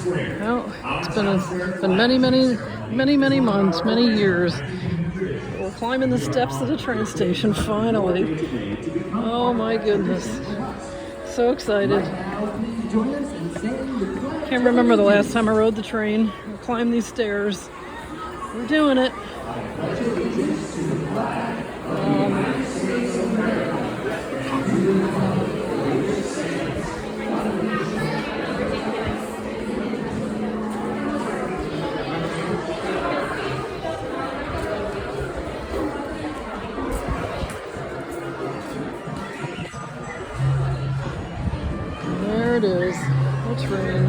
Well, it's been many months, many years. We're climbing the steps of the train station finally. Oh my goodness. So excited. Can't remember the last time I rode the train or climbed these stairs. We're doing it. There it is, the train.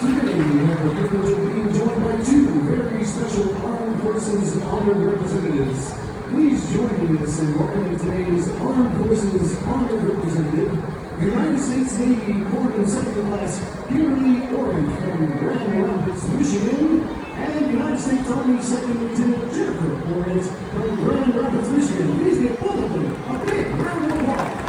Today, we have the privilege of being joined by two very special armed forces honored representatives. Please join us in welcoming today's Armed Forces honored representative, United States Navy Corps Second Class Kimberly Orange from Grand Rapids, Michigan, and United States Army Second Lieutenant Jennifer Orange from Grand Rapids, Michigan. Please give both of them a big round of applause.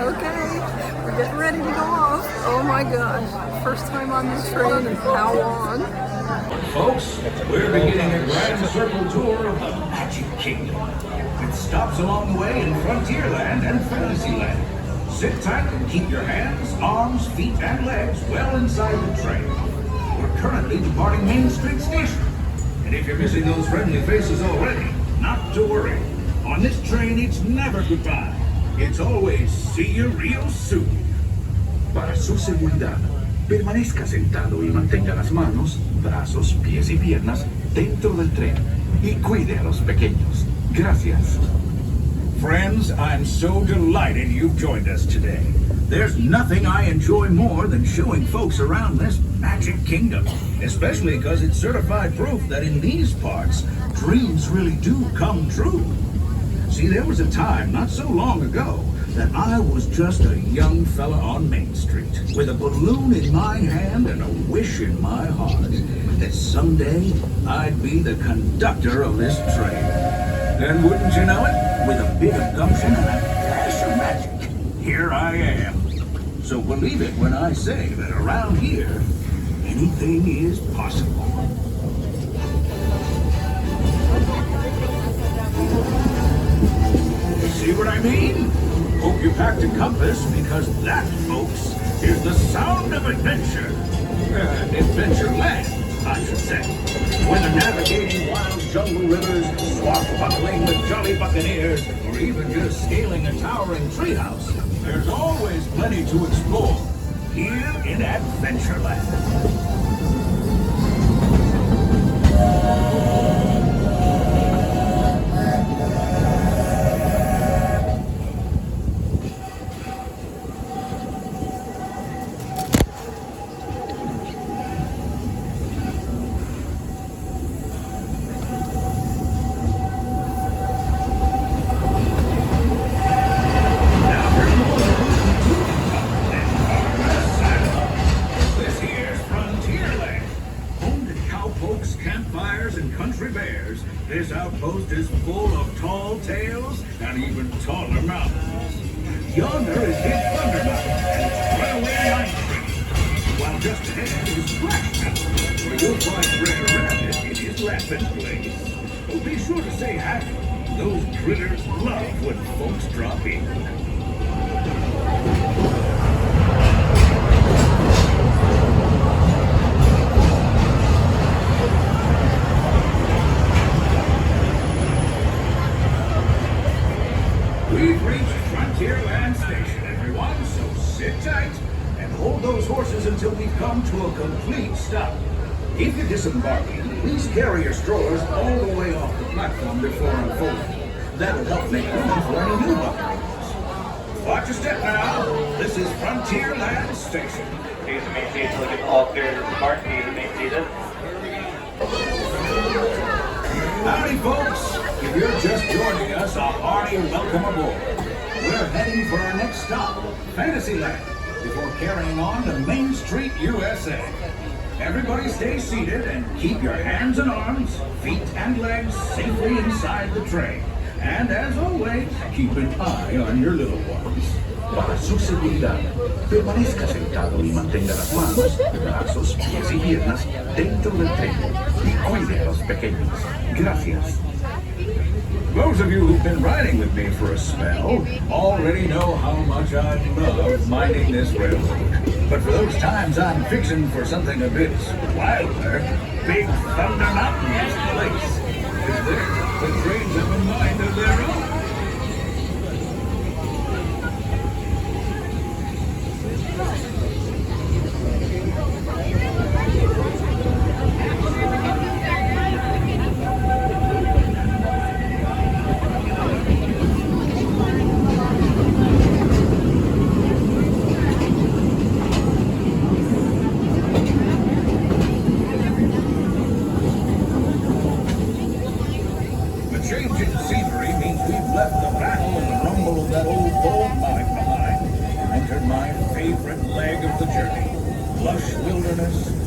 Okay, we're getting ready to go off. Oh my gosh, first time on this train in how long? Folks, we're beginning a grand circle tour of the Magic Kingdom, with stops along the way in Frontierland and Fantasyland. Sit tight and keep your hands, arms, feet, and legs well inside the train. We're currently departing Main Street Station, and if you're missing those friendly faces already, not to worry. On this train, it's never goodbye. It's always see you real soon. Para su seguridad, permanezca sentado y mantenga las manos, brazos, pies y piernas dentro del tren y cuide a los pequeños. Gracias. Friends, I'm so delighted you've joined us today. There's nothing I enjoy more than showing folks around this Magic Kingdom, especially because it's certified proof that in these parts, dreams really do come true. See, there was a time not so long ago that I was just a young fella on Main Street with a balloon in my hand and a wish in my heart that someday I'd be the conductor of this train. And wouldn't you know it, with a bit of gumption and a flash of magic, here I am. So believe it when I say that around here, anything is possible. See what I mean? Hope you packed a compass, because that, folks, is the sound of adventure. Adventureland, I should say. Whether navigating wild jungle rivers, swashbuckling with jolly buccaneers, or even just scaling a towering treehouse, there's always plenty to explore here in Adventureland. This outpost is full of tall tales and even taller mountains. Yonder is Big Thunder Mountain and its runaway line tree, while just ahead is Splash Mountain, where you'll find Brer Rabbit in his laughing place. Oh, be sure to say hi. Those critters love when folks drop in. We've reached Frontierland Station, everyone, so sit tight and hold those horses until we've come to a complete stop. If you're disembarking, please carry your strollers all the way off the platform before unfolding. That'll help make room for any new buccaneers. Watch your step now. This is Frontierland Station. These are main seats. Look at all clear to depart. These are main seated. Howdy, folks. If you're just joining us, a hearty welcome aboard. We're heading for our next stop, Fantasyland, before carrying on to Main Street, USA. Everybody stay seated and keep your hands and arms, feet and legs safely inside the train. And as always, keep an eye on your little ones. Para su seguridad, permanezca sentado y mantenga las manos, brazos, pies y piernas dentro del tren y cuide a los pequeños. Gracias. Those of you who've been riding with me for a spell already know how much I love minding this railroad. But for those times I'm fixing for something a bit wilder, Big Thunder Mountain is the place. Because there, the trains have a mind of their own.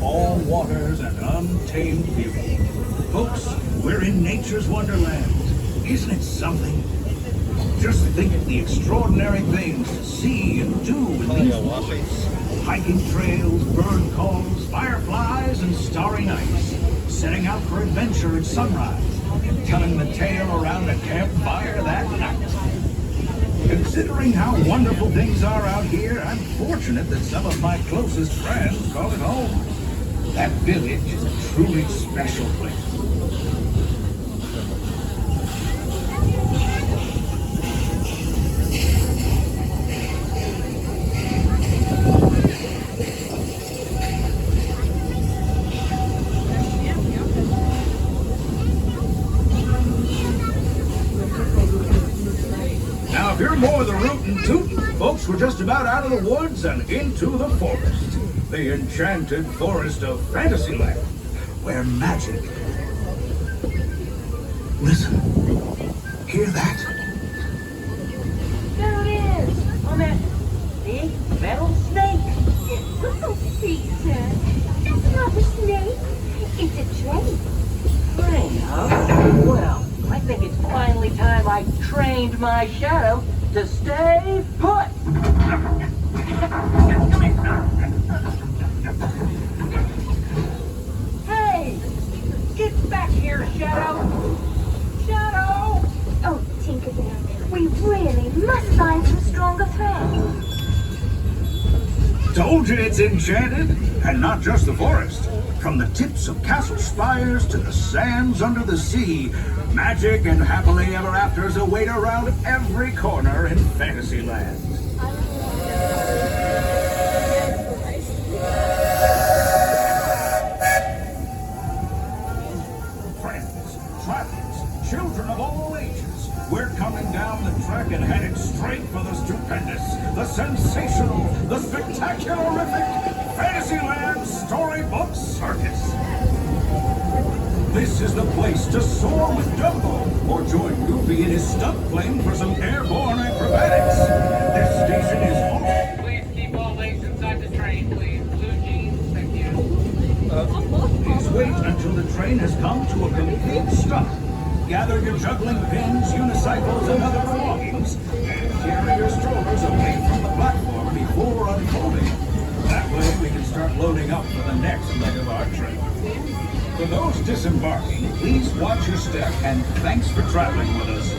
all waters and untamed beauty. Folks, we're in nature's wonderland. Isn't it something? Just think of the extraordinary things to see and do in these woods. Hiking trails, bird calls, fireflies, and starry nights. Setting out for adventure at sunrise and telling the tale around a campfire that night. Considering how wonderful things are out here, I'm fortunate that some of my closest friends call it home. That village is a truly special place. Now, if you're more the rootin' tootin', folks, we're just about out of the woods and into the forest. The enchanted forest of Fantasyland, where magic. Listen, hear that? There it is, on that big metal snake. Oh, Peter, that's not a snake. It's a train. Train, huh? Well, I think it's finally time I trained my shadow to stay put. Hey, get back here, Shadow. Shadow! Oh, Tinkerbell, we really must find some stronger friends. Told you it's enchanted, and not just the forest. From the tips of castle spires to the sands under the sea, magic and happily ever afters await around every corner in Fantasyland. Friends, travelers, children of all ages, we're coming down the track and headed straight for the stupendous, the sensational, the spectacularific Fantasyland Storybook Circus. This is the place to soar with Dumbo or join Goofy in his stunt plane for some airborne acrobatics. This station is home. Please keep all legs inside the train, please. Blue jeans, thank you. Please wait until the train has come to a complete stop. Gather your juggling pins, unicycles, and other belongings, and carry your strollers away from the platform before unfolding. That way we can start loading up for the next leg of our trip. For those disembarking, please watch your step and thanks for traveling with us.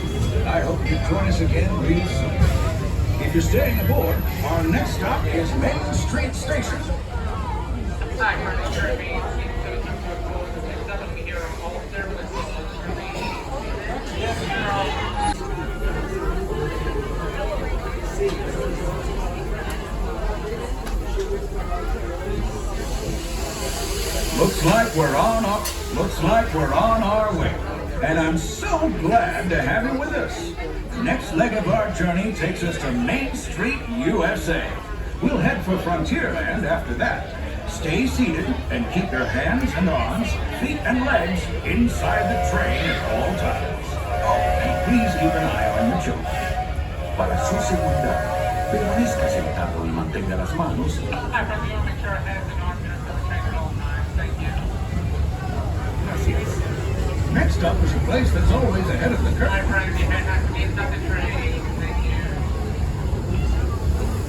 I hope you join us again real soon. If you're staying aboard, our next stop is Main Street Station. Hi, furniture and means, citizens to oppose the 6-7 here of all service Yes, Looks like we're on our way. And I'm so glad to have you with us. Next leg of our journey takes us to Main Street, USA. We'll head for Frontierland after that. Stay seated and keep your hands and arms, feet and legs inside the train at all times. Oh, and please keep an eye on your children. Para su seguridad, permanezca sentado y mantenga las manos. Hi, from you, make sure our heads and arms are for the train at all times. Thank you. Next up is a place that's always ahead of the Hi, curve. friends, your head has to be inside the train. Thank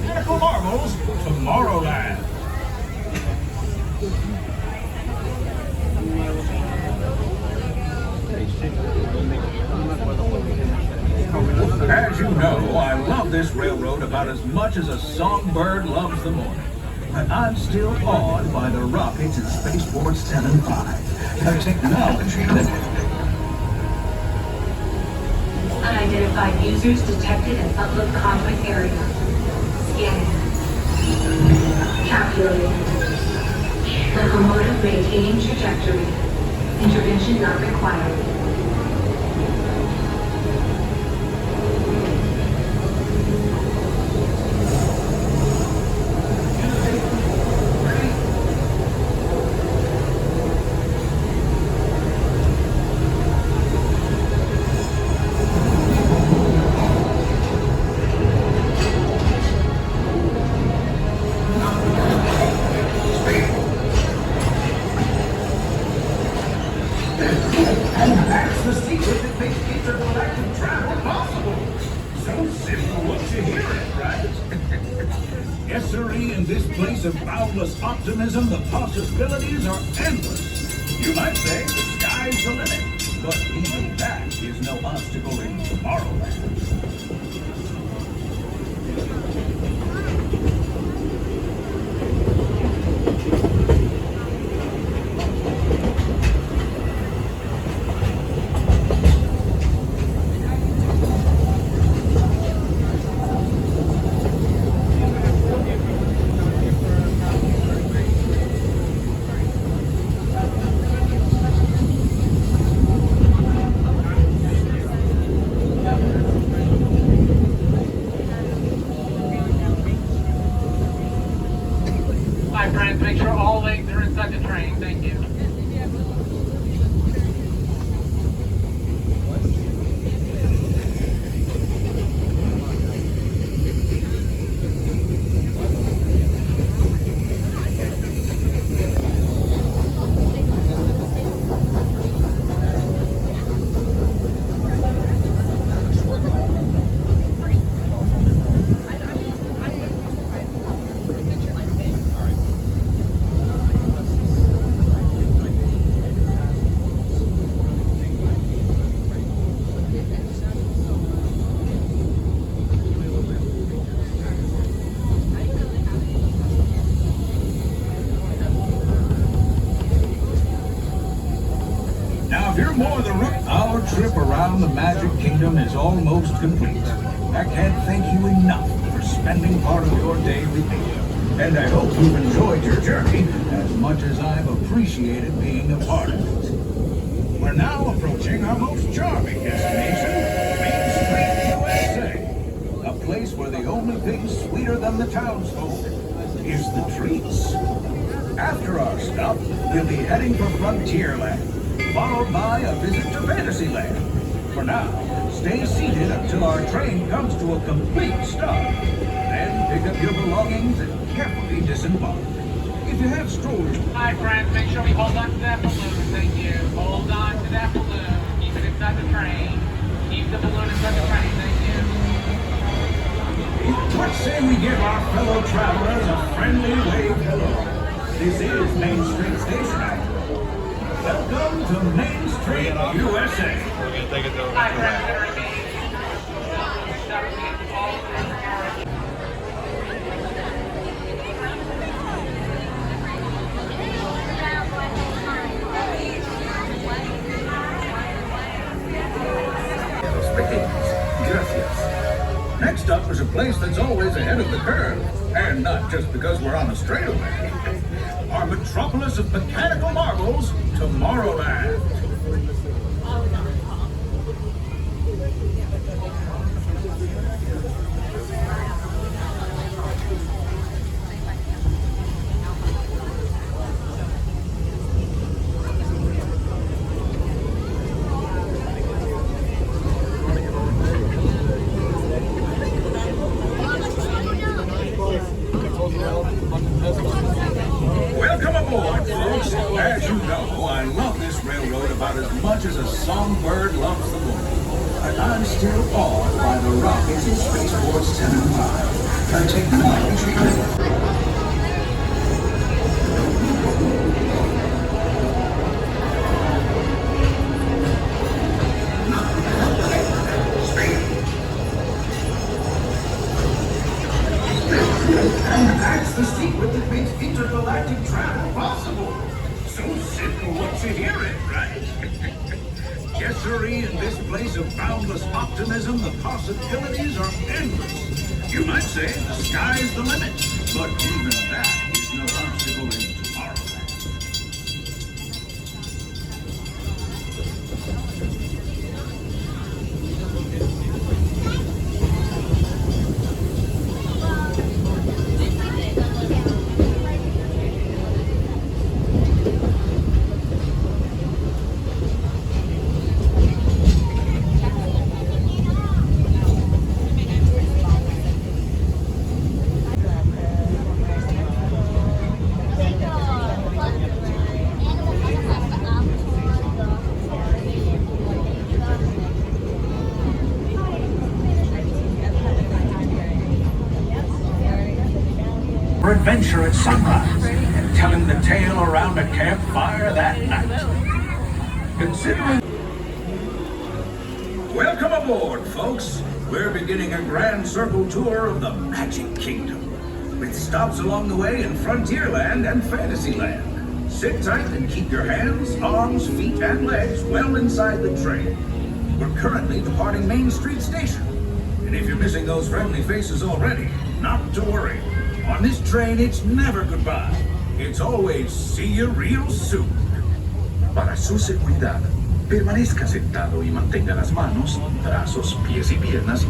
you. Pinnacle Marvels, Tomorrowland. As you know, I love this railroad about as much as a songbird loves the morning. But I'm still awed by the rockets and spaceports 10 and 5. The technology that Unidentified users detected in public conflict area. Scanning. Calculated. Locomotive maintaining trajectory. Intervention not required. you hear it, right? Yes, sirree, in this place of boundless optimism, the possibilities are endless. You might say the sky's the limit, but even that is no obstacle in Tomorrowland. Hi, friends. Make sure all legs are inside the train. Thank you. Now, if you're more than our trip around the Magic Kingdom is almost complete. I can't thank you enough for spending part of your day with me. And I hope you've enjoyed your journey as much as I've appreciated being a part of it. We're now approaching our most charming destination, Main Street, USA. A place where the only thing sweeter than the townsfolk is the treats. After our stop, we'll be heading for Frontierland, followed by a visit to Fantasyland. For now, stay seated until our train comes to a complete stop. Then pick up your belongings and carefully disembark. If you have strollers... Hi, friends. Make sure we hold on to that balloon. Thank you. Hold on to that balloon. Keep it inside the train. Keep the balloon inside the train. Thank you. What say we give our fellow travelers a friendly wave hello? This is Main Street Station. Welcome to Main Street, USA. Hi, friends. That remains. That remains all through tomorrow. Gracias. Next up is a place that's always ahead of the curve, and not just because we're on a straightaway. Our metropolis of mechanical marvels, Tomorrowland. Welcome aboard, folks. As you know, I love this railroad about as much as a songbird loves the moon. But I'm still awed by the rockets in Spaceport 75. A technology. And that's the secret that makes intergalactic travel possible. So simple once you hear it, right? Yes, sirree, in this place of boundless optimism, the possibilities are endless. You might say the sky's the limit, but even that is no obstacle in Tomorrowland. For adventure at sunrise and telling the tale around a campfire that night. Considering. Welcome aboard, folks. We're beginning a grand circle tour of the Magic Kingdom, with stops along the way in Frontierland and Fantasyland. Sit tight and keep your hands, arms, feet, and legs well inside the train. We're currently departing Main Street Station. And if you're missing those friendly faces already, not to worry. On this train, it's never goodbye. It's always see you real soon. Para su seguridad, permanezca sentado y mantenga las manos, brazos, pies y piernas